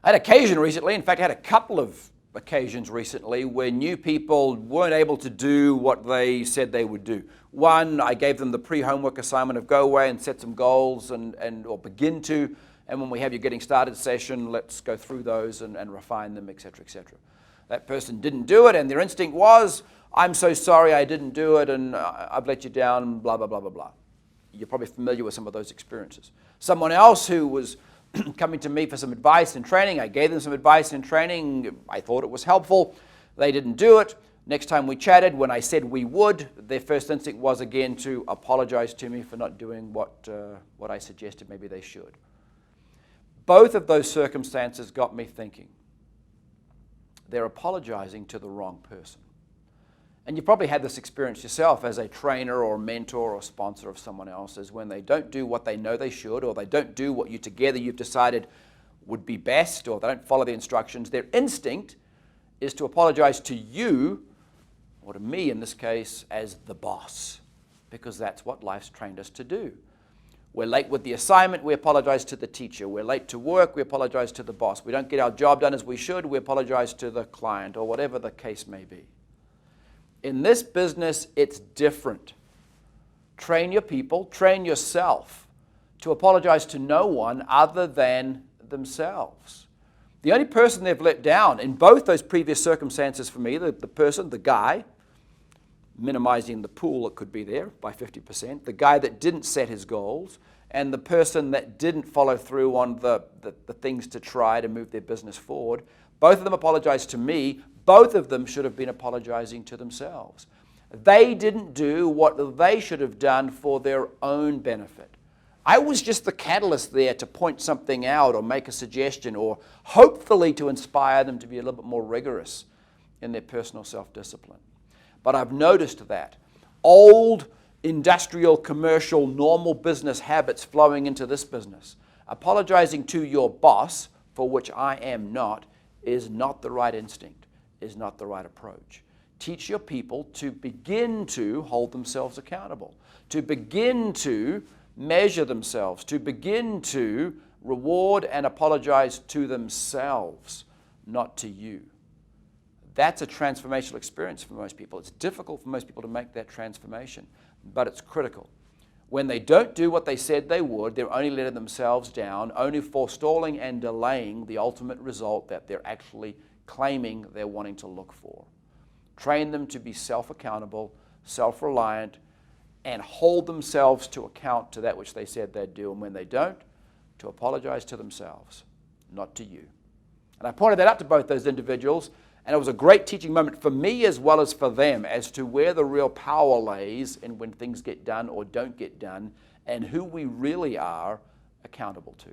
I had an occasion recently, in fact, I had a couple of occasions recently where new people weren't able to do what they said they would do. One, I gave them the pre-homework assignment of go away and set some goals or begin to, and when we have your getting started session, let's go through those and refine them, etc., etc. That person didn't do it, and their instinct was, I'm so sorry I didn't do it, and I've let you down, blah, blah, blah, blah, blah. You're probably familiar with some of those experiences. Someone else who was coming to me for some advice and training, I gave them some advice and training, I thought it was helpful, they didn't do it. Next time we chatted, when I said we would, their first instinct was again to apologize to me for not doing what I suggested maybe they should. Both of those circumstances got me thinking. They're apologizing to the wrong person. And you probably had this experience yourself as a trainer or mentor or sponsor of someone else's, when they don't do what they know they should, or they don't do what you together you've decided would be best, or they don't follow the instructions. Their instinct is to apologize to you, or to me in this case, as the boss, because that's what life's trained us to do. We're late with the assignment, we apologize to the teacher. We're late to work, we apologize to the boss. We don't get our job done as we should, we apologize to the client, or whatever the case may be. In this business, it's different. Train your people, train yourself to apologize to no one other than themselves. The only person they've let down in both those previous circumstances for me, the person, the guy, minimizing the pool that could be there by 50%, the guy that didn't set his goals, and the person that didn't follow through on the things to try to move their business forward, both of them apologized to me. Both of them should have been apologizing to themselves. They didn't do what they should have done for their own benefit. I was just the catalyst there to point something out or make a suggestion or hopefully to inspire them to be a little bit more rigorous in their personal self-discipline. But I've noticed that old industrial, commercial, normal business habits flowing into this business. Apologizing to your boss, for which I am not, is not the right instinct, is not the right approach. Teach your people to begin to hold themselves accountable, to begin to measure themselves, to begin to reward and apologize to themselves, not to you. That's a transformational experience for most people. It's difficult for most people to make that transformation, but it's critical. When they don't do what they said they would, they're only letting themselves down, only forestalling and delaying the ultimate result that they're actually claiming they're wanting to look for. Train them to be self-accountable, self-reliant, and hold themselves to account to that which they said they'd do, and when they don't, to apologize to themselves, not to you. And I pointed that out to both those individuals, and it was a great teaching moment for me as well as for them as to where the real power lays in when things get done or don't get done, and who we really are accountable to.